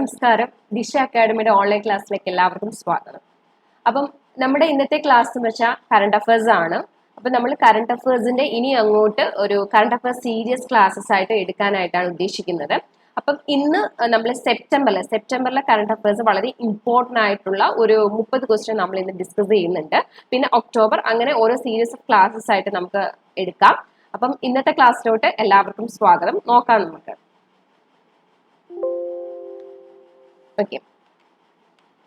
നമസ്കാരം. ദിശ അക്കാഡമിയുടെ ഓൺലൈൻ ക്ലാസ്സിലേക്ക് എല്ലാവർക്കും സ്വാഗതം. അപ്പം നമ്മുടെ ഇന്നത്തെ ക്ലാസ് എന്ന് വെച്ചാൽ കറണ്ട് അഫയേഴ്സ് ആണ്. അപ്പം നമ്മൾ കറണ്ട് അഫയേഴ്സിന്റെ ഇനി അങ്ങോട്ട് ഒരു കറണ്ട് അഫയേഴ്സ് സീരിയസ് ക്ലാസ്സസ് ആയിട്ട് എടുക്കാനായിട്ടാണ് ഉദ്ദേശിക്കുന്നത്. അപ്പം ഇന്ന് നമ്മൾ സെപ്റ്റംബറിലെ കറണ്ട് അഫയേഴ്സ് വളരെ ഇമ്പോർട്ടൻ്റ് ആയിട്ടുള്ള ഒരു 30 ക്വസ്റ്റ്യൻ നമ്മൾ ഇന്ന് ഡിസ്കസ് ചെയ്യുന്നുണ്ട്. പിന്നെ ഒക്ടോബർ, അങ്ങനെ ഓരോ സീരീസ് ഓഫ് ക്ലാസ്സസ് ആയിട്ട് നമുക്ക് എടുക്കാം. അപ്പം ഇന്നത്തെ ക്ലാസ്സിലോട്ട് എല്ലാവർക്കും സ്വാഗതം. നോക്കാം നമുക്ക്. Okay,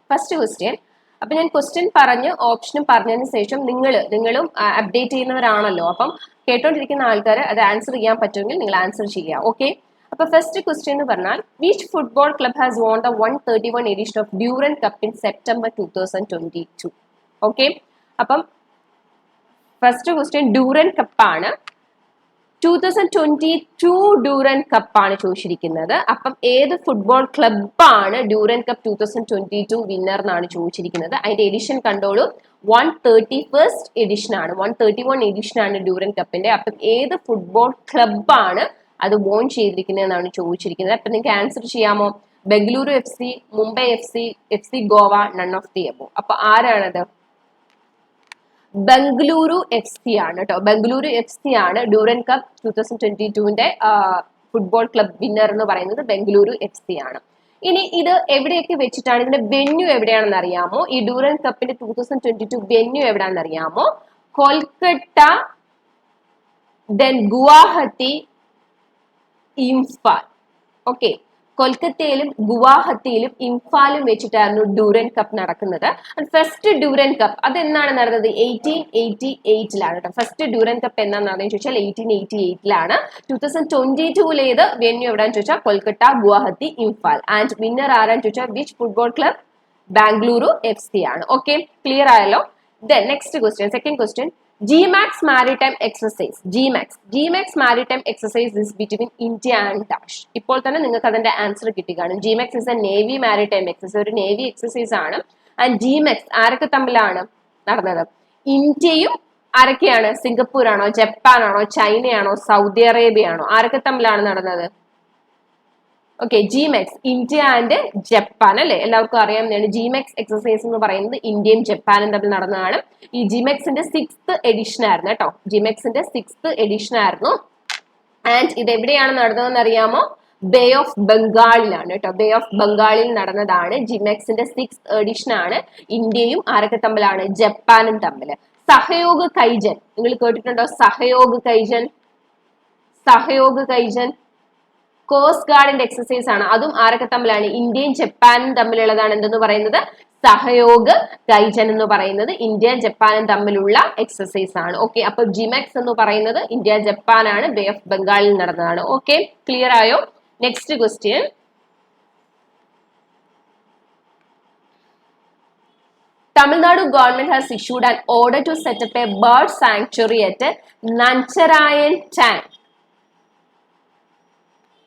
first question. അപ്പൊ ഞാൻ ക്വസ്റ്റ്യൻ പറഞ്ഞ് ഓപ്ഷനും പറഞ്ഞതിന് ശേഷം നിങ്ങളും അപ്ഡേറ്റ് ചെയ്യുന്നവരാണല്ലോ. അപ്പം കേട്ടോണ്ടിരിക്കുന്ന ആൾക്കാർ അത് ആൻസർ ചെയ്യാൻ പറ്റുമെങ്കിൽ നിങ്ങൾ ആൻസർ ചെയ്യുക. ഓക്കെ, അപ്പൊ ഫസ്റ്റ് ക്വസ്റ്റ്യൻ എന്ന് പറഞ്ഞാൽ which football club has won the 131 edition of Durand cup in September 2022. Okay, അപ്പം ഫസ്റ്റ് ക്വസ്റ്റ്യൻ ഡ്യൂറന്റ് കപ്പാണ്. 2022 ഡ്യൂറന്റ് കപ്പാണ് ചോദിച്ചിരിക്കുന്നത്. അപ്പം ഏത് ഫുട്ബോൾ ക്ലബാണ് ഡ്യൂറന്റ് കപ്പ് 2022 വിന്നർ എന്നാണ് ചോദിച്ചിരിക്കുന്നത്. അതിന്റെ എഡിഷൻ കണ്ടോളൂ, 131 എഡിഷൻ ആണ്, 131 എഡിഷൻ ആണ് ഡ്യൂറന്റ് കപ്പിന്റെ. അപ്പം ഏത് ഫുട്ബോൾ ക്ലബാണ് അത് വോൺ ചെയ്തിരിക്കുന്നതെന്നാണ് ചോദിച്ചിരിക്കുന്നത്. അപ്പൊ നിങ്ങൾക്ക് ആൻസർ ചെയ്യാമോ? Bengaluru FC, Mumbai FC Goa, none of the above. അപ്പൊ ആരാണത്? ബംഗളൂരു FC ആണ് കേട്ടോ. ബംഗളൂരു FC ആണ് ഡ്യൂറന്റ് കപ്പ് 2022ന്റെ ഫുട്ബോൾ ക്ലബ് വിന്നർ എന്ന് പറയുന്നത്. ബംഗളൂരു FC ആണ്. ഇനി ഇത് എവിടെയൊക്കെ വെച്ചിട്ടാണ്, ഇതിന്റെ വെന്യൂ എവിടെയാണെന്ന് അറിയാമോ? ഈ ഡ്യൂറന്റ് കപ്പിന്റെ 2022 വെന്യൂ എവിടെയാണെന്ന് അറിയാമോ? കൊൽക്കത്ത, ദെൻ ഗുവാഹത്തി, ഇംഫാൽ. ഓക്കെ, കൊൽക്കത്തയിലും ഗുവാഹത്തിയിലും ഇംഫാലും വെച്ചിട്ടായിരുന്നു ഡ്യൂറന്റ് കപ്പ് നടക്കുന്നത്. ഫസ്റ്റ് ഡ്യൂറന്റ് കപ്പ് അതെന്നാണ് നടന്നത്? 1888ലാണ് കേട്ടോ. ഫസ്റ്റ് ഡ്യൂറന്റ് കപ്പ് എന്നാണ് നടന്നതെന്ന് ചോദിച്ചാൽ 1888ലാണ്. 2022 വെന്യൂ എവിടെയാണെന്ന് ചോദിച്ചാൽ കൊൽക്കത്ത, ഗുവാഹത്തി, ഇംഫാൽ. ആൻഡ് വിന്നർ ആരാന്ന് ചോദിച്ചാൽ which football club? Bengaluru FC ആണ്. ഓക്കെ, ക്ലിയർ ആയല്ലോ. Then next question, second question. GMAX maritime exercise. GMAX maritime exercise is between India and Dash. ഇപ്പോൾ തന്നെ നിങ്ങൾക്ക് അതിന്റെ ആൻസർ കിട്ടി കാണും. GMAX is a Navy maritime exercise. ഒരു നേവി എക്സസൈസ് ആണ്. ആൻഡ് GMAX ആരൊക്കെ തമ്മിലാണ് നടന്നത്? ഇന്ത്യയും ആരൊക്കെയാണ്? സിംഗപ്പൂർ ആണോ, ജപ്പാൻ ആണോ, ചൈനയാണോ, സൗദി അറേബ്യ ആണോ? ആരൊക്കെ തമ്മിലാണ് നടന്നത്? Okay, GMAX India and Japan അല്ലെ, എല്ലാവർക്കും അറിയാവുന്നതാണ്. GMAX എക്സസൈസ് എന്ന് പറയുന്നത് ഇന്ത്യയും ജപ്പാനും തമ്മിൽ നടന്നതാണ്. ഈ GMAXന്റെ 6th എഡിഷൻ ആയിരുന്നു കേട്ടോ. GMAXന്റെ 6th എഡിഷൻ ആയിരുന്നു. ആൻഡ് ഇത് എവിടെയാണ് നടന്നതെന്ന് അറിയാമോ? ബേ ഓഫ് ബംഗാളിലാണ് കേട്ടോ. ബേ ഓഫ് ബംഗാളിൽ നടന്നതാണ്. GMAXന്റെ 6th എഡിഷൻ ആണ്. ഇന്ത്യയും ആരൊക്കെ തമ്മിലാണ്? ജപ്പാനും തമ്മിൽ. സഹയോഗ് കൈജൻ നിങ്ങൾ കേട്ടിട്ടുണ്ടോ? സഹയോഗ് കൈജൻ കോസ്റ്റ് ഗാർഡിന്റെ എക്സസൈസ് ആണ്. അതും ആരൊക്കെ തമ്മിലാണ്? ഇന്ത്യയും ജപ്പാനും തമ്മിലുള്ളതാണ്. എന്തെന്ന് പറയുന്നത്? സഹയോഗ് കൈജൻ എന്ന് പറയുന്നത് ഇന്ത്യയും ജപ്പാനും തമ്മിലുള്ള എക്സസൈസ് ആണ്. ഓക്കെ, അപ്പൊ GMAX എന്ന് പറയുന്നത് ഇന്ത്യ ജപ്പാനാണ്. ബേ ഓഫ് ബംഗാളിൽ നടന്നതാണ്. ഓക്കെ, ക്ലിയർ ആയോ? Next question. Tamil government has issued an order to set up a bird sanctuary at Nancharayan Tank.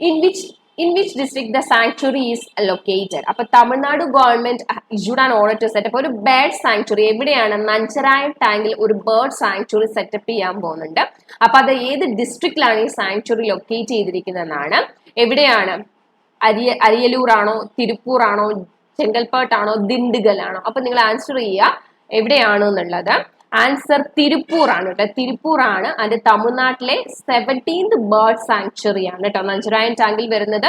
In which district the sanctuary is located? അപ്പൊ Tamil Nadu government issued an order to set up ഒരു bird sanctuary. എവിടെയാണ്? നഞ്ചരായൻ ടാങ്കിൽ ഒരു bird sanctuary setup ചെയ്യാൻ പോകുന്നുണ്ട്. അപ്പൊ അത് ഏത് ഡിസ്ട്രിക്റ്റിലാണ് ഈ സാങ്ച്വറി ലൊക്കേറ്റ് ചെയ്തിരിക്കുന്നതെന്നാണ്. എവിടെയാണ്? അരിയലൂർ ആണോ, തിരുപ്പൂർ ആണോ, ചെങ്കൽപ്പേട്ട് ആണോ, ദിണ്ടുഗൽ ആണോ? അപ്പൊ നിങ്ങൾ ആൻസർ ചെയ്യുക എവിടെയാണോ എന്നുള്ളത്. ആൻസർ തിരുപ്പൂർ ആണ് കേട്ടോ. തിരുപ്പൂർ ആണ്. അതിന്റെ തമിഴ്നാട്ടിലെ 17th ബേർഡ് സാങ്ച്വറി ആണ് കേട്ടോ. നഞ്ചരായൻ ടാങ്കിൽ വരുന്നത്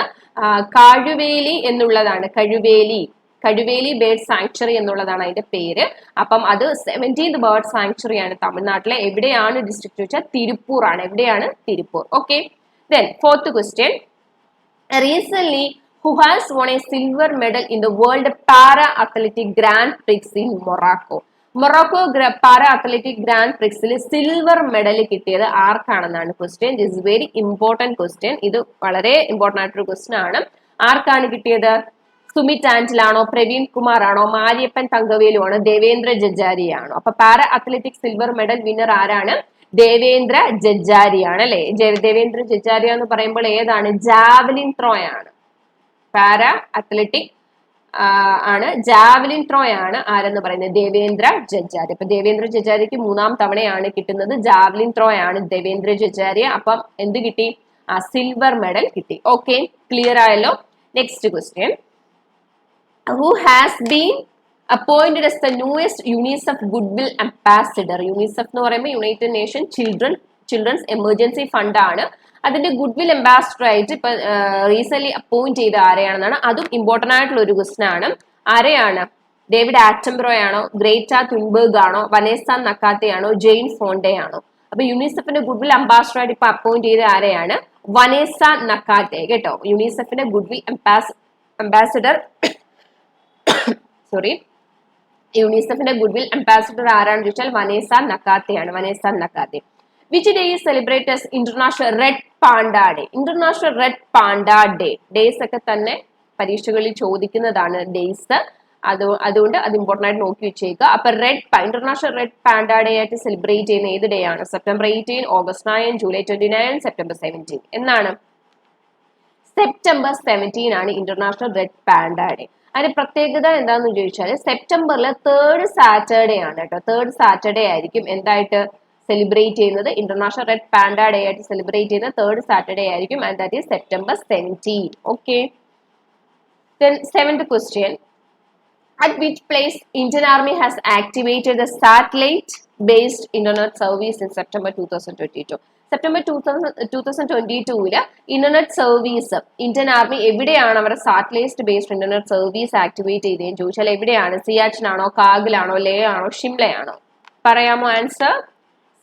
കാഴുവേലി എന്നുള്ളതാണ്. കഴുവേലി ബേർഡ് സാങ്ച്വറി എന്നുള്ളതാണ് അതിന്റെ പേര്. അപ്പം അത് 17th ബേർഡ് സാങ്ച്വറി ആണ് തമിഴ്നാട്ടിലെ. എവിടെയാണ് ഡിസ്ട്രിക്ട് ചോദിച്ചാൽ തിരുപ്പൂർ ആണ്. എവിടെയാണ്? Tiruppur. Okay, then fourth question. Recently, who has won a silver medal in the World Para Athletic Grand Prix in Morocco? Morocco para athletic grand പ്രിക്സിൽ സിൽവർ മെഡൽ കിട്ടിയത് ആർക്കാണെന്നാണ് question. This is very important question. ഇത് വളരെ important ആയിട്ടൊരു question ആണ്. ആർക്കാണ് കിട്ടിയത്? സുമിത് ആൻറ്റിലാണോ, പ്രവീൺ കുമാർ ആണോ, മാരിയപ്പൻ തങ്കവേലു ആണോ, ദേവേന്ദ്ര ജജാരി ആണോ? അപ്പൊ പാര അത്ലറ്റിക് സിൽവർ മെഡൽ വിന്നർ ആരാണ്? ദേവേന്ദ്ര ജജാരിയാണ് അല്ലെ. ദേവേന്ദ്ര ജജാരിയ എന്ന് പറയുമ്പോൾ ഏതാണ്? ജാവലിൻ ത്രോ ആണ്. പാര അത്ലറ്റിക് ആണ്, ജാവലിൻ ത്രോ ആണ്. ആരെന്ന് പറയുന്നത്? ദേവേന്ദ്ര ജജാരി. അപ്പൊ ദേവേന്ദ്ര ജജാരിക്ക് 3ാം തവണയാണ് കിട്ടുന്നത്. ജാവലിൻ ത്രോ ആണ് ദേവേന്ദ്ര ജജാരി. അപ്പം എന്ത് കിട്ടി? സിൽവർ മെഡൽ കിട്ടി. ഓക്കെ, ക്ലിയർ ആയല്ലോ. Next question. who has been appointed as the newest UNICEF Goodwill Ambassador. UNICEF എന്ന് പറയുമ്പോൾ United nation children's emergency fund ആണ്. അതിന്റെ ഗുഡ്വിൽ അംബാസിഡർ ആയിട്ട് ഇപ്പൊ റീസെന്റ് അപ്പോയിന്റ് ചെയ്ത ആരെയാണെന്നാണ്. അതും ഇമ്പോർട്ടന്റ് ആയിട്ടുള്ള ഒരു ക്വസ്റ്റൻ ആണ്. ആരെയാണ്? ഡേവിഡ് ആറ്റംബ്രോയ് ആണോ, ഗ്രേറ്റ തുൻബർഗ് ആണോ, വനേസ നക്കാത്തെ ആണോ, ജെയിൻ ഫോണ്ടെ ആണോ? അപ്പൊ യുണിസെഫിന്റെ ഗുഡ്വിൽ അംബാസിഡർ ആയിട്ട് ഇപ്പൊ അപ്പോയിന്റ് ചെയ്ത ആരെയാണ്? വനേസ നക്കാത്തെ കേട്ടോ. യുണിസെഫിന്റെ ഗുഡ്വിൽ അംബാസിഡർ സോറി യുണിസെഫിന്റെ ഗുഡ്വിൽ അംബാസിഡർ ആരാണെന്ന് ചോദിച്ചാൽ വനേസ നക്കാത്തെയാണ്. Vanessa Nakate. Which day is celebrate as international red panda day? International red panda day. Days ഒക്കെ തന്നെ പരീക്ഷകളിൽ ചോദിക്കുന്നതാണ് ഡേയ്സ്. അതുകൊണ്ട് അത് ഇമ്പോർട്ടന്റ് ആയിട്ട് നോക്കി വെച്ചേക്കുക. അപ്പൊ ഇന്റർനാഷണൽ റെഡ് പാണ്ട ഡേ ആയിട്ട് സെലിബ്രേറ്റ് ചെയ്യുന്ന ഏത് ഡേ ആണ്? സെപ്റ്റംബർ 18, ഓഗസ്റ്റ് 9, ജൂലൈ 29, സെപ്റ്റംബർ 17 എന്നാണ്. സെപ്റ്റംബർ 17 ആണ് ഇന്റർനാഷണൽ റെഡ് പാണ്ട ഡേ. അതിന്റെ പ്രത്യേകത എന്താണെന്ന് ചോദിച്ചാൽ സെപ്റ്റംബറിൽ 3rd സാറ്റർഡേ ആണ് കേട്ടോ. 3rd സാറ്റർഡേ ആയിരിക്കും എന്തായിട്ട് സെലിബ്രേറ്റ് ചെയ്യുന്നത്? ഇന്റർനാഷണൽ റെഡ് പാണ്ട ഡേ ആയിട്ട് സെലിബ്രേറ്റ് ചെയ്യുന്ന 3rd സാറ്റർഡേ ആയിരിക്കും. And that is September 17. Okay. Then 7th question. At which place Indian Army has activated the satellite-based internet service in September 2022? September 2022 internet service Indian army എവിടെയാണ് അവരുടെ satellite based internet service activate ചെയ്തതെന്ന് ചോദിച്ചാൽ എവിടെയാണ്? സിയാച്ചിൻ ആണോ, കാർഗിലാണോ, ലേ ആണോ, ഷിംലയാണോ? പറയാമോ answer?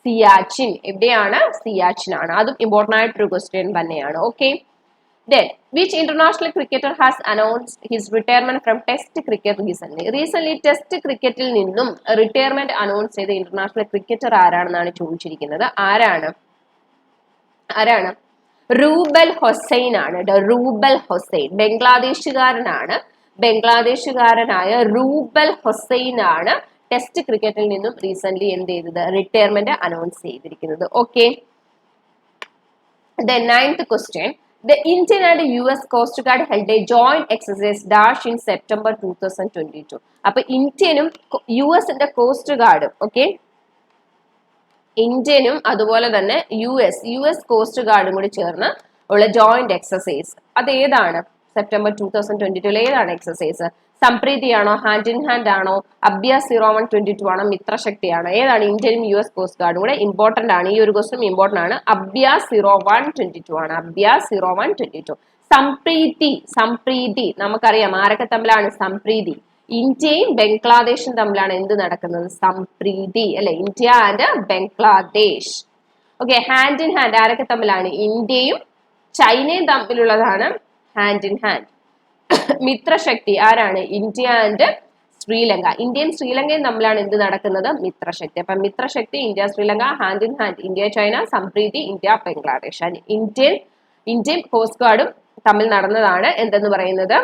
Siachen. എവിടെയാണ്? സിയാച്ചിൻ ആണ്. അതും ഇമ്പോർട്ടന്റ് ആയിട്ടൊരു ക്വസ്റ്റ്യൻ തന്നെയാണ്. Okay. Then, which international cricketer has announced his retirement from Test cricket recently? Recently, Test cricketൽ നിന്നും റിട്ടയർമെന്റ് അനൗൺസ് ചെയ്ത ഇന്റർനാഷണൽ ക്രിക്കറ്റർ ആരാണെന്നാണ് ചോദിച്ചിരിക്കുന്നത്. ആരാണ്? റൂബൽ ഹൊസൈൻ ആണ്. റൂബൽ ഹൊസൈൻ ബംഗ്ലാദേശുകാരനാണ്. ബംഗ്ലാദേശുകാരനായ റൂബൽ ഹൊസൈൻ ആണ് ടെസ്റ്റ് ക്രിക്കറ്റിൽ നിന്നും റീസെന്റ് എന്ത് ചെയ്തത്? റിട്ടയർമെന്റ് അനൗൺസ് ചെയ്തിരിക്കുന്നത്. Okay. Then 9th question. The Indian and US Coast Guard held a joint exercise dash in September 2022. അപ്പൊ ഇന്ത്യനും യുഎസിന്റെ കോസ്റ്റ് ഗാർഡും ഓക്കെ ഇന്ത്യനും അതുപോലെ തന്നെ യുഎസ് കോസ്റ്റ് ഗാർഡും കൂടി ചേർന്ന് ഉള്ള ജോയിന്റ് എക്സസൈസ് അത് ഏതാണ്? സെപ്റ്റംബർ 2022 ഏതാണ് എക്സസൈസ്? സംപ്രീതി ആണോ, ഹാൻഡ് ഇൻ ഹാൻഡ് ആണോ, അഭ്യാസ് 0122 ആണോ, മിത്രശക്തി ആണോ? ഏതാണ്? ഇന്ത്യനും യുഎസ് കോസ്റ്റ് ഗാർഡും കൂടെ ഇമ്പോർട്ടന്റ് ആണ്. ഈ ഒരു ക്വസ്റ്റ്യൻ ഇമ്പോർട്ടന്റ് ആണ്. അഭ്യാസ് 0122 ആണ്. അഭ്യാസ് 0122. സംപ്രീതി നമുക്കറിയാം ആരൊക്കെ തമ്മിലാണ് സംപ്രീതി? ഇന്ത്യയും ബംഗ്ലാദേശും തമ്മിലാണ് എന്ത് നടക്കുന്നത്? സംപ്രീതി അല്ലെ? India and Bangladesh. Okay. Hand in hand ആരൊക്കെ തമ്മിലാണ്? ഇന്ത്യയും ചൈനയും തമ്മിലുള്ളതാണ് ഹാൻഡ് ഇൻ ഹാൻഡ്. മിത്രശക്തി ആരാണ്? India and Sri Lanka. ഇന്ത്യയും ശ്രീലങ്കയും തമ്മിലാണ് എന്ത് നടക്കുന്നത്? മിത്രശക്തി. അപ്പൊ Mitrashakti India Sri Lanka, hand in hand India China, Sampriti India Bangladesh. ഇന്ത്യയും കോസ്റ്റ് ഗാർഡും തമ്മിൽ നടന്നതാണ് എന്തെന്ന് പറയുന്നത്?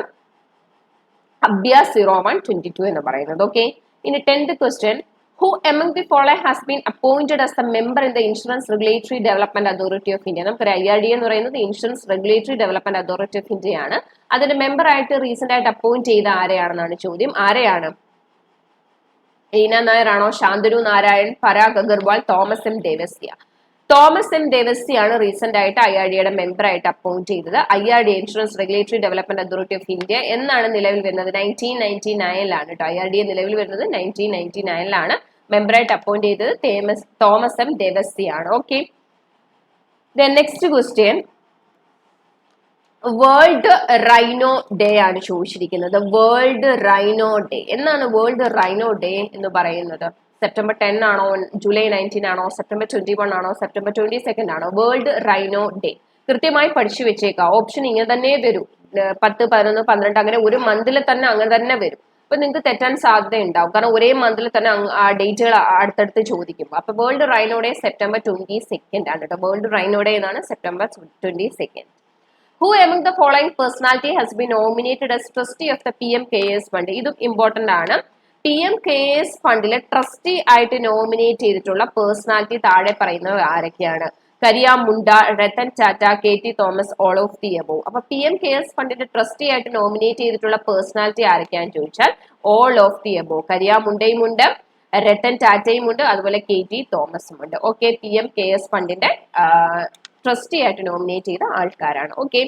അഭ്യാസ് 0122 എന്ന് പറയുന്നത്. ഓക്കെ. ഇനി 10th question. Who among the following has been appointed as a member in the Insurance Regulatory Development Authority of India? നമുക്ക് IRD എന്ന് പറയുന്നത് insurance regulatory development authority of India ആണ്. അതിന്റെ മെമ്പർ ആയിട്ട് റീസെന്റ് ആയിട്ട് അപ്പോയിന്റ് ചെയ്ത ആരെയാണെന്നാണ് ചോദ്യം. ആരെയാണ്? ലീന നായർ ആണോ, ശാന്തനു നാരായൺ, പരാഗ് അഗർവാൾ, തോമസ് എം ദേവസ്യ? തോമസ് എം ദേവസ്യാണ് റീസെന്റ് ആയിട്ട് IRDയുടെ മെമ്പർ ആയിട്ട് അപ്പോയിന്റ് ചെയ്തത്. IRD insurance regulatory development authority of India എന്നാണ് നിലവിൽ വരുന്നത്? 1999 കേട്ടോ. IRD നിലവിൽ വരുന്നത് 1999 മെമ്പറായിട്ട് അപ്പോയിന്റ് ചെയ്തത് തോമസ് എം ദേവസ്യ ആണ്. Okay. Next question. World rhino day ആണ് ചോദിച്ചിരിക്കുന്നത്. വേൾഡ് റൈനോ ഡേ എന്നാണ് വേൾഡ് റൈനോ ഡേ എന്ന് പറയുന്നത്? സെപ്റ്റംബർ 10 ആണോ, ജൂലൈ 19 ആണോ, സെപ്റ്റംബർ 21 ആണോ, സെപ്റ്റംബർ 22 ആണോ? വേൾഡ് റൈനോ ഡേ കൃത്യമായി പഠിച്ചു വെച്ചേക്കാം. ഓപ്ഷൻ ഇങ്ങനെ തന്നെ വരും. 10, 11, 12 അങ്ങനെ ഒരു മന്തിൽ തന്നെ അങ്ങനെ തന്നെ വരും. അപ്പൊ നിങ്ങൾക്ക് തെറ്റാൻ സാധ്യത ഉണ്ടാവും. കാരണം ഒരേ മന്തിൽ തന്നെ ആ ഡേറ്റുകൾ അടുത്തടുത്ത് ചോദിക്കും. അപ്പൊ വേൾഡ് റൈനോ ഡേ സെപ്റ്റംബർ 22 ആണ് കേട്ടോ. വേൾഡ് റൈനോ ഡേ എന്നാണ് September 22. Who among the following personality has been nominated as trustee of the PMKS fund? ഇതും ഇമ്പോർട്ടന്റ് ആണ്. PMKS ഫണ്ടിലെ ട്രസ്റ്റി ആയിട്ട് നോമിനേറ്റ് ചെയ്തിട്ടുള്ള പേഴ്സണാലിറ്റി താഴെ പറയുന്നത് ആരൊക്കെയാണ്? Kariya Munda, Ratan Tata, KT Thomas, all of the above. അപ്പൊ PMKS ഫണ്ടിന്റെ ട്രസ്റ്റി ആയിട്ട് നോമിനേറ്റ് ചെയ്തിട്ടുള്ള പേഴ്സണാലിറ്റി ആരൊക്കെയാണെന്ന് ചോദിച്ചാൽ all of the above. Kariya മുണ്ടയും ഉണ്ട്, രത്തൻ ടാറ്റയും ഉണ്ട്, അതുപോലെ KT തോമസും ഉണ്ട്. ഓക്കെ. PMKS ഫണ്ടിന്റെ ട്രസ്റ്റി ആയിട്ട് നോമിനേറ്റ് ചെയ്ത ആൾക്കാരാണ്. Okay.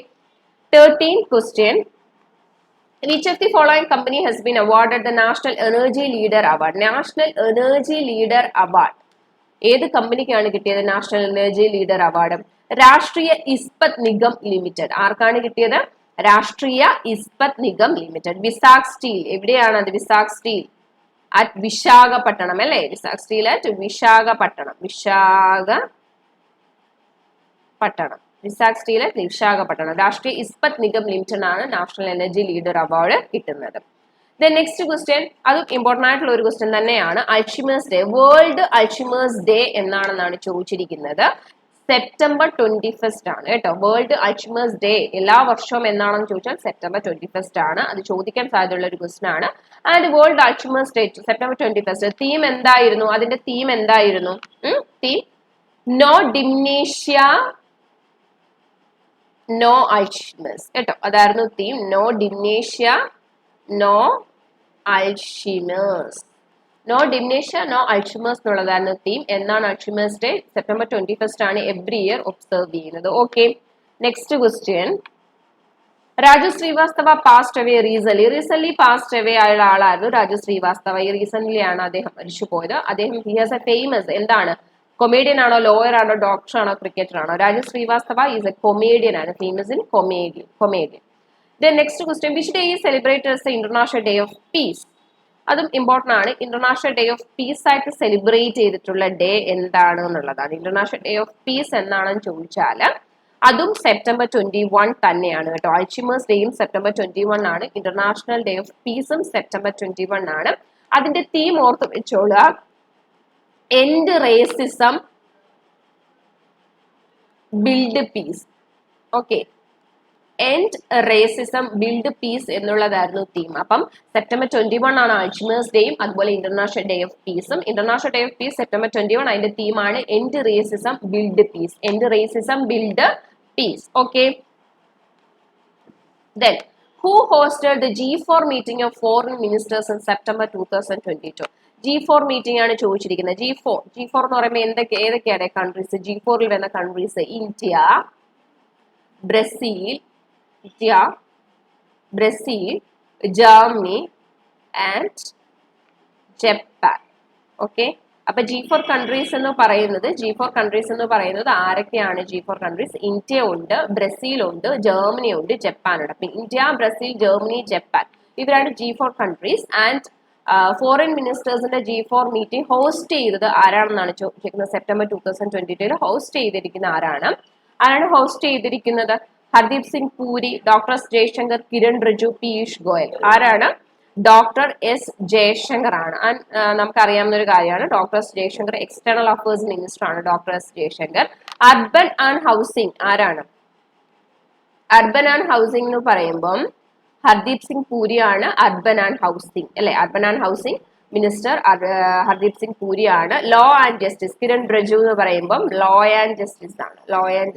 13th question. Which of the following company has been awarded the National Energy Leader Award? National Energy Leader Award. ഏത് കമ്പനിക്കാണ് കിട്ടിയത് നാഷണൽ എനർജി ലീഡർ അവാർഡ്? രാഷ്ട്രീയ ഇസ്പത് നിഗം ലിമിറ്റഡ്. ആർക്കാണ് കിട്ടിയത്? രാഷ്ട്രീയ ഇസ്പത് നിഗം ലിമിറ്റഡ്. വിസാഖ് സ്റ്റീൽ എവിടെയാണ് അത്? വിസാഖ് സ്റ്റീൽ അറ്റ് വിശാഖപട്ടണം അല്ലേ? Vizag steel at Visakhapatnam. Vizag steel at Visakhapatnam. Rashtriya Ispat Nigam limited ആണ് national energy leader award കിട്ടുന്നത്. നെക്സ്റ്റ് ക്വസ്റ്റ്യൻ, അതും ഇമ്പോർട്ടന്റ് ആയിട്ടുള്ള ഒരു ക്വസ്റ്റ്യൻ തന്നെയാണ്. Alzheimer's day, world Alzheimer's day എന്നാണെന്നാണ് ചോദിച്ചിരിക്കുന്നത്. സെപ്റ്റംബർ 21 ആണ് കേട്ടോ. വേൾഡ് അൾഷിമേഴ്സ് ഡേ എല്ലാ വർഷവും എന്നാണെന്ന് ചോദിച്ചാൽ സെപ്റ്റംബർ 21 ആണ്. അത് ചോദിക്കാൻ സാധ്യതയുള്ള ഒരു ക്വസ്റ്റ്യൻ ആണ്. And world Alzheimer's day September 21. Theme എന്തായിരുന്നു? അതിന്റെ തീം എന്തായിരുന്നു? Theme no dementia no Alzheimer's കേട്ടോ. അതായിരുന്നു theme. No dementia no Alzheimer's. No dementia no Alzheimer's എന്നുള്ളതായിരുന്നു തീം. എന്നാണ് അൾഷിമേഴ്സ് ഡേ? സെപ്റ്റംബർ 21 ആണ് എവ്രി ഇയർ ഒബ്സർവ് ചെയ്യുന്നത്. Okay, next question. Raju Srivastava passed away recent passed away ആയുള്ള ആളായിരുന്നു രാജു ശ്രീവാസ്തവ. ഈ റീസെന്റ് ആണ് അദ്ദേഹം മരിച്ചു പോയത്. അദ്ദേഹം ഹി ഹാസ് എ ഫേമസ് എന്താണ്? കൊമേഡിയൻ ആണോ, ലോയർ ആണോ, ഡോക്ടർ ആണോ, ക്രിക്കറ്റർ ആണോ? Raju Srivastava is a comedian ആണ്. Famous in comedian. Then next question, which day is celebrated as the International Day of Peace? അതും ഇമ്പോർട്ടന്റ് ആണ്. ഇന്റർനാഷണൽ ഡേ ഓഫ് പീസ് ആയിട്ട് celebrate ചെയ്തിട്ടുള്ള ഡേ എന്താണ് എന്നുള്ളതാണ്. ഇന്റർനാഷണൽ ഡേ ഓഫ് പീസ് എന്നാണെന്ന് ചോദിച്ചാൽ അതും സെപ്റ്റംബർ 21 തന്നെയാണ് കേട്ടോ. അൾഷിമേഴ്സ് ഡേയും സെപ്റ്റംബർ 21 ആണ്. ഇന്റർനാഷണൽ ഡേ ഓഫ് പീസും സെപ്റ്റംബർ 21 ആണ്. അതിന്റെ തീം ഓർത്ത് വെച്ചോളുക. End racism, build peace. Okay, end racism, build peace എന്നുള്ളതായിരുന്നു തീം. അപ്പം സെപ്റ്റംബർ 21 ആണ് അൾഷിമേഴ്സ് ഡേയും അതുപോലെ ഇന്റർനാഷണൽ ഡേ ഓഫ് പീസും. International day of peace September 21. അതിന്റെ തീമാണ് end racism, build peace. End racism, build peace. Okay, then who hosted the G4 meeting of foreign ministers in September 2022? G4 meeting ആണ് ചോദിച്ചിരിക്കുന്നത്. G4 എന്ന് പറയുമ്പോൾ ഏതൊക്കെയാണ് countries? G4ൽ വരുന്ന countries India, Brazil, Germany and Japan. Okay, അപ്പൊ G4 countries എന്ന് പറയുന്നത് ആരൊക്കെയാണ്? G4 കൺട്രീസ് ഇന്ത്യ ഉണ്ട്, ബ്രസീൽ ഉണ്ട്, ജർമ്മനി ഉണ്ട്, ജപ്പാൻ ഉണ്ട്. അപ്പൊ ഇന്ത്യ, ബ്രസീൽ, ജർമ്മനി, ജപ്പാൻ ഇവരാണ് G4 കൺട്രീസ്. ആൻഡ് ഫോറിൻ മിനിസ്റ്റേഴ്സിന്റെ G4 മീറ്റിംഗ് ഹോസ്റ്റ് ചെയ്തത് ആരാണെന്നാണ് ചോദിച്ചിരിക്കുന്നത്. സെപ്റ്റംബർ 2022 ഹോസ്റ്റ് ചെയ്തിരിക്കുന്ന ആരാണ് ഹോസ്റ്റ് ചെയ്തിരിക്കുന്നത്? Hardeep Singh Puri, doctor S Jaishankar, Kiren Rijiju, Piyush Goyal. ആരാണ്? ഡോക്ടർ എസ് ജയശങ്കർ ആണ്. നമുക്കറിയാവുന്ന ഒരു കാര്യമാണ്. Doctor S Jaishankar external affairs minister ആണ്. Doctor S Jaishankar. Urban and housing ആരാണ്? അർബൻ ആൻഡ് ഹൗസിംഗ് എന്ന് പറയുമ്പം ഹർദീപ് സിംഗ് പൂരി ആണ് അർബൻ ആൻഡ് ഹൗസിംഗ് അല്ലെ. Urban and housing minister Hardeep Singh Puri ആണ്. Law and justice Kiren Rijiju എന്ന് പറയുമ്പം ലോ ആൻഡ്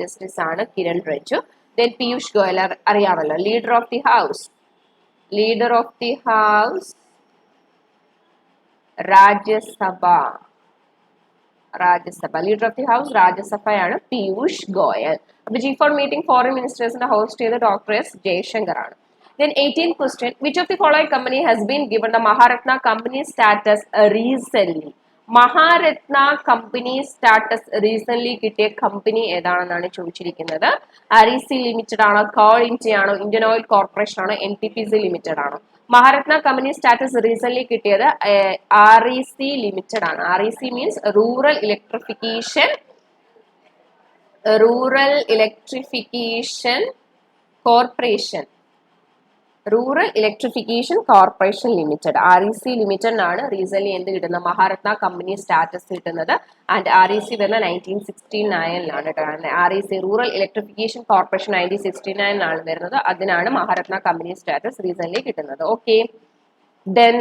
ജസ്റ്റിസ് ആണ് Kiren Riju. Then Piyush Goyal അറിയാമല്ലോ, leader of the house Rajya Sabha leader of the house രാജ്യസഭയാണ് പീയൂഷ് ഗോയൽ. അപ്പൊ G4 മീറ്റിംഗ് ഫോറിൻ മിനിസ്റ്റേഴ്സിന്റെ ഹോസ്റ്റ് ചെയ്ത ഡോക്ടർ എസ് ജയശങ്കർ ആണ്. Then 18th question, which of the following company has been given the Maharatna company status recently? Maharatna company status recent കിട്ടിയ company ഏതാണെന്നാണ് ചോദിച്ചിരിക്കുന്നത്. REC limited ആണോ, call India ആണോ, Indian oil corporation ആണോ, NTPC limited ആണോ? Maharatna company status recent കിട്ടിയത് REC limited ആണ്. REC means rural electrification corporation limited. REC limited ആണ് recent എന്ത് കിട്ടുന്നത്? മഹാരത്ന കമ്പനി സ്റ്റാറ്റസ് കിട്ടുന്നത്. ആൻഡ് REC വരുന്ന 1969 REC റൂറൽ ഇലക്ട്രിഫിക്കേഷൻ കോർപ്പറേഷൻ 1969 വരുന്നത്. അതിനാണ് മഹാരത്ന കമ്പനി സ്റ്റാറ്റസ് റീസെന്റ് കിട്ടുന്നത്. Okay, then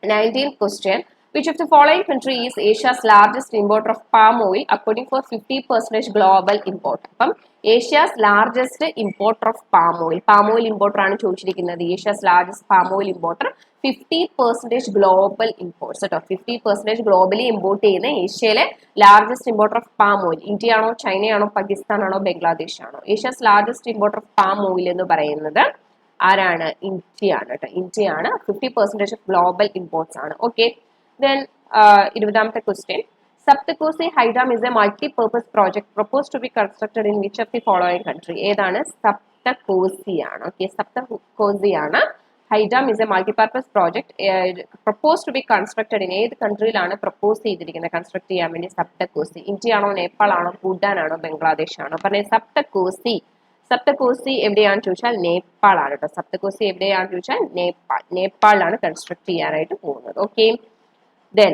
19th question, which of the following country is Asia's largest importer of palm oil according for 50% global import? അപ്പം Asia's largest importer of palm oil importer ആണ് ചോദിച്ചിരിക്കുന്നത്. Asia's largest palm oil importer 50% global imports കേട്ടോ. 50% globally import ചെയ്യുന്ന ഏഷ്യയിലെ largest importer of palm oil India ആണോ, ചൈനയാണോ, പാകിസ്ഥാൻ ആണോ, ബംഗ്ലാദേശ് ആണോ? Asia's largest importer of palm oil എന്ന് പറയുന്നത് ആരാണ്? ഇന്ത്യയാണ് കേട്ടോ. ഇന്ത്യയാണ്. 50% ഓഫ് ഗ്ലോബൽ ഇമ്പോർട്ട്സ് ആണ്. ഓക്കെ. ദെൻ 20ാമത്തെ question, Saptakosi high dam is a multipurpose project propose to be constructed in which of the following country? ഏതാണ്? സപ്തകോസി ആണ്. ഓക്കെ, സപ്തകോസി ആണ്. High dam is a multipurpose project propose to be constructed in ഏത് കൺട്രിയിലാണ് propose ചെയ്തിരിക്കുന്നത് construct ചെയ്യാൻ വേണ്ടി? Saptakosi. India ആണോ, നേപ്പാൾ ആണോ, ഭൂട്ടാൻ ആണോ, ബംഗ്ലാദേശ് ആണോ? പറഞ്ഞേ സപ്തകോസി. സപ്തകോസി എവിടെയാണെന്ന് ചോദിച്ചാൽ നേപ്പാൾ ആണ് കേട്ടോ. സപ്തകോസി എവിടെയാണെന്ന് ചോദിച്ചാൽ നേപ്പാളിലാണ് കൺസ്ട്രക്ട് ചെയ്യാനായിട്ട് പോകുന്നത്. Okay. Then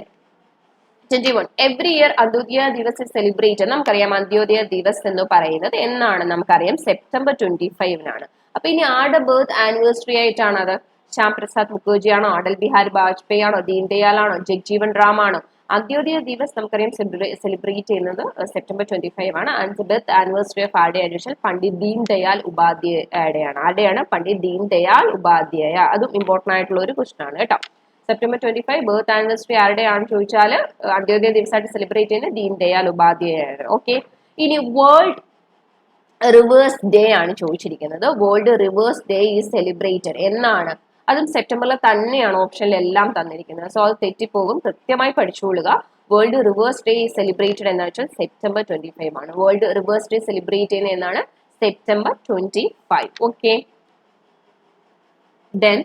21. Every year Antyodaya Diwas is celebrated. നമുക്കറിയാം അന്ത്യോദയ ദിവസ് എന്ന് പറയുന്നത് എന്നാണ്? നമുക്കറിയാം സെപ്റ്റംബർ 25-നാണ്. അപ്പൊ ഇനി ആരുടെ ബർത്ത് ആനിവേഴ്സറി ആയിട്ടാണ് അത്? ശ്യാം പ്രസാദ് മുഖർജി ആണോ, അടൽ ബിഹാരി വാജ്പേയി ആണോ, ദീൻദയാൽ ആണോ, ജഗ്ജീവൻ റാം ആണോ? അന്ത്യോദയ ദിവസ് നമുക്കറിയാം സെലിബ്രേറ്റ് ചെയ്യുന്നത് സെപ്റ്റംബർ 25 ആണ്. ആൻഡ് ബർത്ത് ആനിവേഴ്സറി ഓഫ് ആരുടെ ആനിവേഴ്സറി? പണ്ഡിറ്റ് ദീൻ ദയാൽ ഉപാധ്യായയുടെയാണ്. ആരുടെയാണ്? പണ്ഡിറ്റ് ദീൻ ദയാൽ ഉപാധ്യായ. അതും ഇമ്പോർട്ടന്റ് ആയിട്ടുള്ള ഒരു ക്വസ്റ്റൻ ആണ് കേട്ടോ. സെപ്റ്റംബർ 25 ബർത്ത് ആനിവേഴ്സറി ആരുടെയാണെന്ന് ചോദിച്ചാൽ അന്ത്യോദയ ദിവസമായിട്ട് സെലിബ്രേറ്റ് ചെയ്യുന്നത് ദീൻ ദയാൽ ഉപാധ്യായയാണ്. ഓക്കെ. ഇനി വേൾഡ് റിവേഴ്സ് ഡേ ആണ് ചോദിച്ചിരിക്കുന്നത്. World rivers day is celebrated എന്നാണ്? അതും സെപ്റ്റംബറിൽ തന്നെയാണ് ഓപ്ഷനിലെല്ലാം തന്നിരിക്കുന്നത്. സോ അത് തെറ്റിപ്പോകും, കൃത്യമായി പഠിച്ചുകൊള്ളുക. World rivers day is celebrated എന്ന് വെച്ചാൽ സെപ്റ്റംബർ 25 ആണ്. വേൾഡ് റിവേഴ്സ് ഡേ സെലിബ്രേറ്റ് ചെയ്യുന്നത് എന്നാണ്? സെപ്റ്റംബർ 25. ഓക്കെ. ദെൻ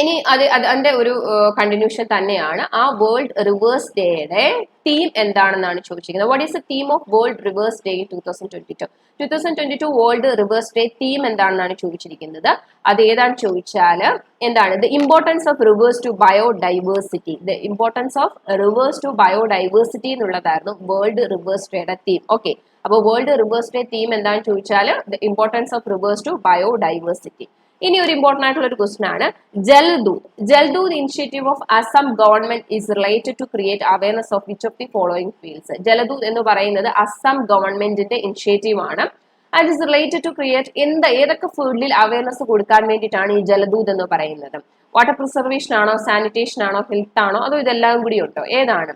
ഇനി അതിന്റെ ഒരു കണ്ടിന്യൂഷൻ തന്നെയാണ്. ആ വേൾഡ് റിവേഴ്സ് ഡേയുടെ തീം എന്താണെന്നാണ് ചോദിച്ചിരിക്കുന്നത്. What is the theme of world rivers day in 2022? 2022 world rivers day theme എന്താണെന്നാണ് ചോദിച്ചിരിക്കുന്നത്. അത് ഏതാണ് ചോദിച്ചാൽ എന്താണ്? The importance of rivers to biodiversity. The importance of rivers to biodiversity എന്നുള്ളതായിരുന്നു വേൾഡ് റിവേഴ്സ് ഡേയുടെ തീം. ഓക്കെ. അപ്പോൾ വേൾഡ് റിവേഴ്സ് ഡേ തീം എന്താണെന്ന് ചോദിച്ചാൽ the importance of rivers to biodiversity. ഇനി ഒരു ഇമ്പോർട്ടന്റ് ആയിട്ടുള്ള ഒരു ക്വസ്റ്റൻ ആണ് Jaldoot. Jaldoot initiative of Assam government is related to create awareness of which of the following fields? Jaldoot എന്ന് പറയുന്നത് അസം ഗവൺമെന്റിന്റെ ഇനിഷ്യേറ്റീവ് ആണ്. And is related to create ഏതൊക്കെ ഫീൽഡിൽ അവയർനെസ് കൊടുക്കാൻ വേണ്ടിയിട്ടാണ് ഈ ജലദൂത് എന്ന് പറയുന്നത്? വാട്ടർ പ്രിസർവേഷൻ ആണോ, സാനിറ്റേഷൻ ആണോ, ഹെൽത്ത് ആണോ, അതോ ഇതെല്ലാം കൂടി ഉണ്ടോ? ഏതാണ്?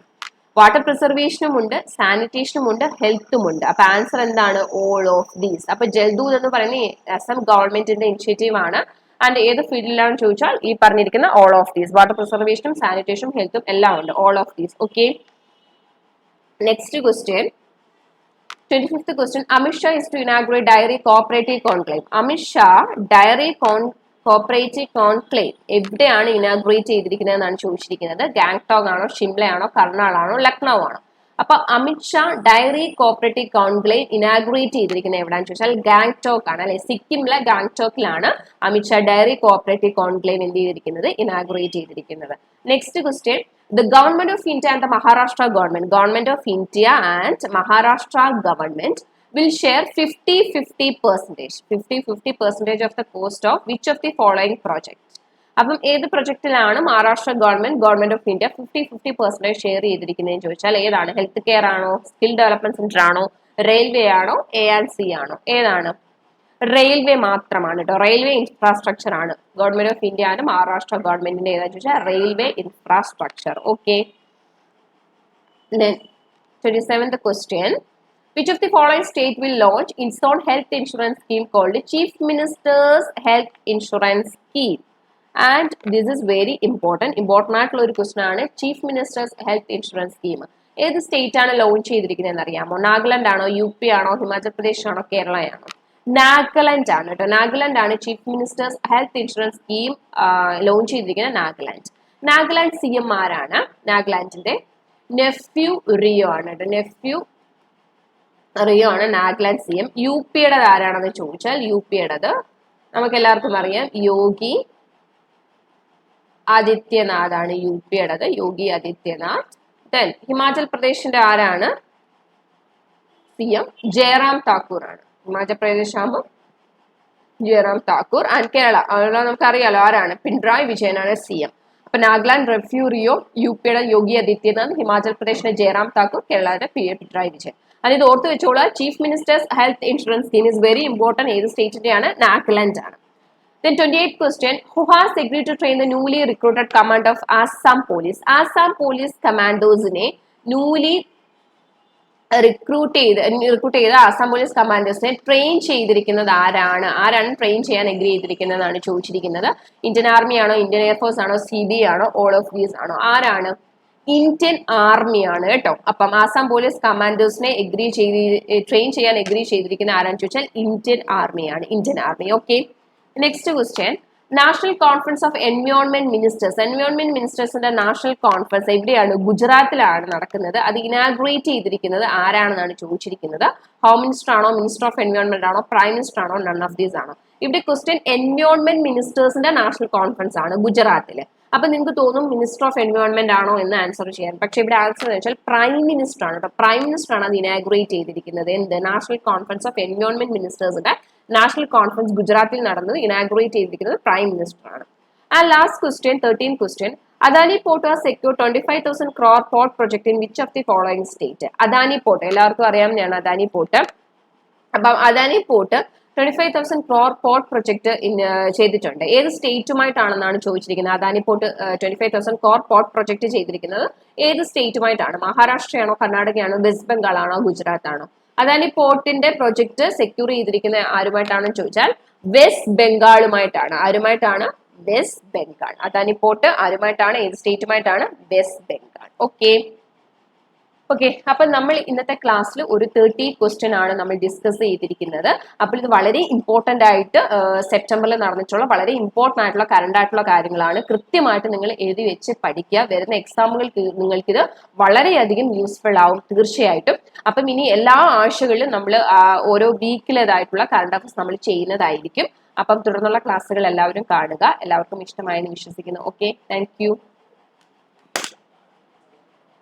വാട്ടർ പ്രിസർവേഷനും ഉണ്ട്, സാനിറ്റേഷനും ഉണ്ട്, ഹെൽത്തും ഉണ്ട്. അപ്പൊ ആൻസർ എന്താണ്? All of these. അപ്പൊ ജൽദൂത് എന്ന് പറയുന്നത് അസം ഗവൺമെന്റിന്റെ ഇനിഷ്യേറ്റീവ് ആണ്. ആൻഡ് ഏത് ഫീൽഡിലാണെന്ന് ചോദിച്ചാൽ ഈ പറഞ്ഞിരിക്കുന്ന ഓൾ ഓഫ് ദീസ്. വാട്ടർ പ്രിസർവേഷനും സാനിറ്റേഷനും ഹെൽത്തും എല്ലാം ഉണ്ട്. All of these. Okay. Next question, 25th question. Amit Shah is to inaugurate dairy cooperative conclave. Amit Shah dairy cooperative conclave എവിടെയാണ് ഇനാഗുറേറ്റ് ചെയ്തിരിക്കുന്നത് എന്നാണ് ചോദിച്ചിരിക്കുന്നത്. ഗാങ്ടോക്ക് ആണോ, ഷിംല ആണോ, കർണാൾ ആണോ, ലക്നൗ ആണോ? അപ്പൊ Amit Shah dairy cooperative conclave inaugurate ചെയ്തിരിക്കുന്നത് എവിടെയാണെന്ന് ചോദിച്ചാൽ ഗാങ്ടോക്ക് ആണ് അല്ലെ. സിക്കിമിലെ ഗാങ്ടോക്കിലാണ് Amit Shah dairy cooperative conclave എന്ത് ചെയ്തിരിക്കുന്നത്? ഇനാഗുറേറ്റ് ചെയ്തിരിക്കുന്നത്. Next question, the government of India and the Maharashtra government of India and Maharashtra government will share 50-50%, 50-50% of the cost of which of the following projects? അപ്പം ഏത് പ്രൊജക്റ്റിലാണ് Maharashtra government of India 50-50% share ചെയ്തിരിക്കുന്നതെന്ന് ചോദിച്ചാൽ ഏതാണ്? Health care ആണോ, skill development centre ആണോ, railway ആണോ, ANC ആണോ? ഏതാണ്? റെയിൽവേ മാത്രമാണ് കേട്ടോ. റെയിൽവേ ഇൻഫ്രാസ്ട്രക്ചർ ആണ് ഗവൺമെന്റ് ഓഫ് ഇന്ത്യ ആണ് മഹാരാഷ്ട്ര ഗവൺമെന്റിന്റെ ഏതാ ചോദിച്ചാൽ railway infrastructure. Okay. 27th question, which of the following state will launch its own health insurance scheme called Chief Minister's Health Insurance Scheme? And this is very important ആയിട്ടുള്ള ഒരു question ആണ്. Chief ministers health insurance scheme ഏത് state ആണ് launch ചെയ്തിരിക്കുന്നത് അറിയാമോ? നാഗാലാൻഡ് ആണോ, UP ആണോ, ഹിമാചൽ പ്രദേശ് ആണോ, കേരള ആണോ? നാഗാലാൻഡ് ആണ് കേട്ടോ. നാഗാലാൻഡ് ആണ് chief ministers health insurance scheme launch ചെയ്തിരിക്കുന്നത്. നാഗാലാൻഡ് CM ആരാണ്? നാഗാലാൻഡിന്റെ നെഫ്യൂ റിയോ ആണ് കേട്ടോ. നെഫ്യൂ റിയോ ആണ് നാഗാലാൻഡ് CM. UPയുടെ ആരാണെന്ന് ചോദിച്ചാൽ UPയുടേത് നമുക്ക് എല്ലാവർക്കും അറിയാം യോഗി ആദിത്യനാഥ് ആണ് UPയുടേത്. യോഗി ആദിത്യനാഥ്. ദെൻ ഹിമാചൽ പ്രദേശിന്റെ ആരാണ് CM? ജയറാം താക്കൂർ ആണ്. ഹിമാചൽ പ്രദേശ് ആകുമ്പോൾ ജയറാം താക്കൂർ. ആൻഡ് കേരള നമുക്ക് അറിയാലോ ആരാണ്? പിണറായി വിജയനാണ് CM. അപ്പൊ നാഗാലാൻഡ് റെഫ്യൂ റിയോ, UPയുടെ യോഗി ആദിത്യനാഥ്, ഹിമാചൽ പ്രദേശിലെ ജയറാം താക്കൂർ, കേരളയുടെ പിണറായി വിജയൻ. അത് ഇത് ഓർത്ത് വെച്ചോളാം. Chief ministers health insurance scheme is very important. ഏത് സ്റ്റേറ്റിന്റെയാണ്? നാഗാലാൻഡ് ആണ്. Then 28th question, who has agreed to train the newly recruited command of Assam Police? Assam Police commandos ne newly recruit ചെയ്ത് ആസാം പോലീസ് കമാൻഡേഴ്സിനെ ട്രെയിൻ ചെയ്തിരിക്കുന്നത് ആരാണ് train ചെയ്യാൻ agree ചെയ്തിരിക്കുന്നതാണ് ചോദിച്ചിരിക്കുന്നത്. ഇന്ത്യൻ ആർമി ആണോ, ഇന്ത്യൻ എയർഫോഴ്സ് ആണോ, CBI ആണോ, ഓൾ ഓഫ് ദീസ് ആണോ? ആരാണ്? ഇന്ത്യൻ ആർമിയാണ് കേട്ടോ. അപ്പം ആസാം പോലീസ് കമാൻഡേഴ്സിനെ ട്രെയിൻ ചെയ്യാൻ എഗ്രി ചെയ്തിരിക്കുന്ന ആരാന്ന് ചോദിച്ചാൽ ഇന്ത്യൻ ആർമിയാണ്. Indian army. Okay, next question. National conference of environment മിനിസ്റ്റേഴ്സിന്റെ നാഷണൽ കോൺഫറൻസ് എവിടെയാണ്? ഗുജറാത്തിലാണ് നടക്കുന്നത്. അത് ഇനാഗ്രേറ്റ് ചെയ്തിരിക്കുന്നത് ആരാണെന്നാണ് ചോദിച്ചിരിക്കുന്നത്. ഹോം മിനിസ്റ്റർ ആണോ, മിനിസ്റ്റർ ഓഫ് എൻവയോൺമെന്റ് ആണോ, പ്രൈം മിനിസ്റ്റർ ആണോ, നൺ ഓഫ് ദീസ് ആണോ? ഇവിടെ ക്വസ്റ്റ്യൻ എൻവയോൺമെന്റ് മിനിസ്റ്റേഴ്സിന്റെ നാഷണൽ കോൺഫറൻസ് ആണ് ഗുജറാത്തില്. അപ്പൊ നിങ്ങൾക്ക് തോന്നും മിനിസ്റ്റർ ഓഫ് എൻവയോൺമെന്റ് ആണോ എന്ന് ആൻസർ ചെയ്യാൻ. പക്ഷെ ഇവിടെ ആൻസർ എന്ന് വെച്ചാൽ പ്രൈം മിനിസ്റ്റർ ആണ് കേട്ടോ. പ്രൈം മിനിസ്റ്റർ ആണ് അത് ഇനാഗ്രേറ്റ് ചെയ്തിരിക്കുന്നത്. എന്ത്? നാഷണൽ കോൺഫറൻസ് ഓഫ് എൻവയോൺമെന്റ് മിനിസ്റ്റേഴ്സിന്റെ നാഷണൽ കോൺഫറൻസ് ഗുജറാത്തിൽ നടന്നത് ഇനാഗ്രേറ്റ് ചെയ്തിരിക്കുന്നത് പ്രൈം മിനിസ്റ്റർ ആണ്. And last question, 13th question. Adani port has secured 25,000 crore port project in which of the following state? Adani port എല്ലാവർക്കും അറിയാവുന്നതാണ്. അദാനി പോർട്ട്. അപ്പം Adani port 25,000 crore port project ചെയ്തിട്ടുണ്ട്. ഏത് സ്റ്റേറ്റുമായിട്ടാണെന്നാണ് ചോദിച്ചിരിക്കുന്നത്. Adani port 25,000 crore port project ചെയ്തിരിക്കുന്നത് ഏത് സ്റ്റേറ്റുമായിട്ടാണ്? മഹാരാഷ്ട്രയാണോ, കർണാടകയാണോ, വെസ്റ്റ് ബംഗാൾ ആണോ, ഗുജറാത്ത് ആണോ? അദാനി പോർട്ടിന്റെ പ്രൊജക്ട് സെക്യൂർ ചെയ്തിരിക്കുന്ന ആരുമായിട്ടാണെന്ന് ചോദിച്ചാൽ വെസ്റ്റ് ബംഗാളുമായിട്ടാണ്. ആരുമായിട്ടാണ്? വെസ്റ്റ് ബംഗാൾ. അദാനി പോർട്ട് ആരുമായിട്ടാണ്? ഏത് സ്റ്റേറ്റുമായിട്ടാണ്? വെസ്റ്റ് ബംഗാൾ. ഓക്കെ. അപ്പൊ നമ്മൾ ഇന്നത്തെ ക്ലാസ്സിൽ ഒരു 30 ക്വസ്റ്റ്യൻ ആണ് നമ്മൾ ഡിസ്കസ് ചെയ്തിരിക്കുന്നത്. അപ്പോൾ ഇത് വളരെ ഇമ്പോർട്ടന്റ് ആയിട്ട് സെപ്റ്റംബറിൽ നടന്നിട്ടുള്ള വളരെ ഇമ്പോർട്ടന്റ് ആയിട്ടുള്ള കറണ്ട് ആയിട്ടുള്ള കാര്യങ്ങളാണ്. കൃത്യമായിട്ട് നിങ്ങൾ എഴുതി വെച്ച് പഠിക്കുക. വരുന്ന എക്സാമുകൾക്ക് നിങ്ങൾക്കിത് വളരെയധികം യൂസ്ഫുൾ ആവും തീർച്ചയായിട്ടും. അപ്പം ഇനി എല്ലാ ആഴ്ചകളിലും നമ്മൾ ഓരോ വീക്കിലേതായിട്ടുള്ള കറണ്ട് അഫയേഴ്സ് നമ്മൾ ചെയ്യുന്നതായിരിക്കും. അപ്പം തുടർന്നുള്ള ക്ലാസ്സുകൾ എല്ലാവരും കാണുക. എല്ലാവർക്കും ഇഷ്ടമായെന്ന് വിശ്വസിക്കുന്നു. Okay, thank you.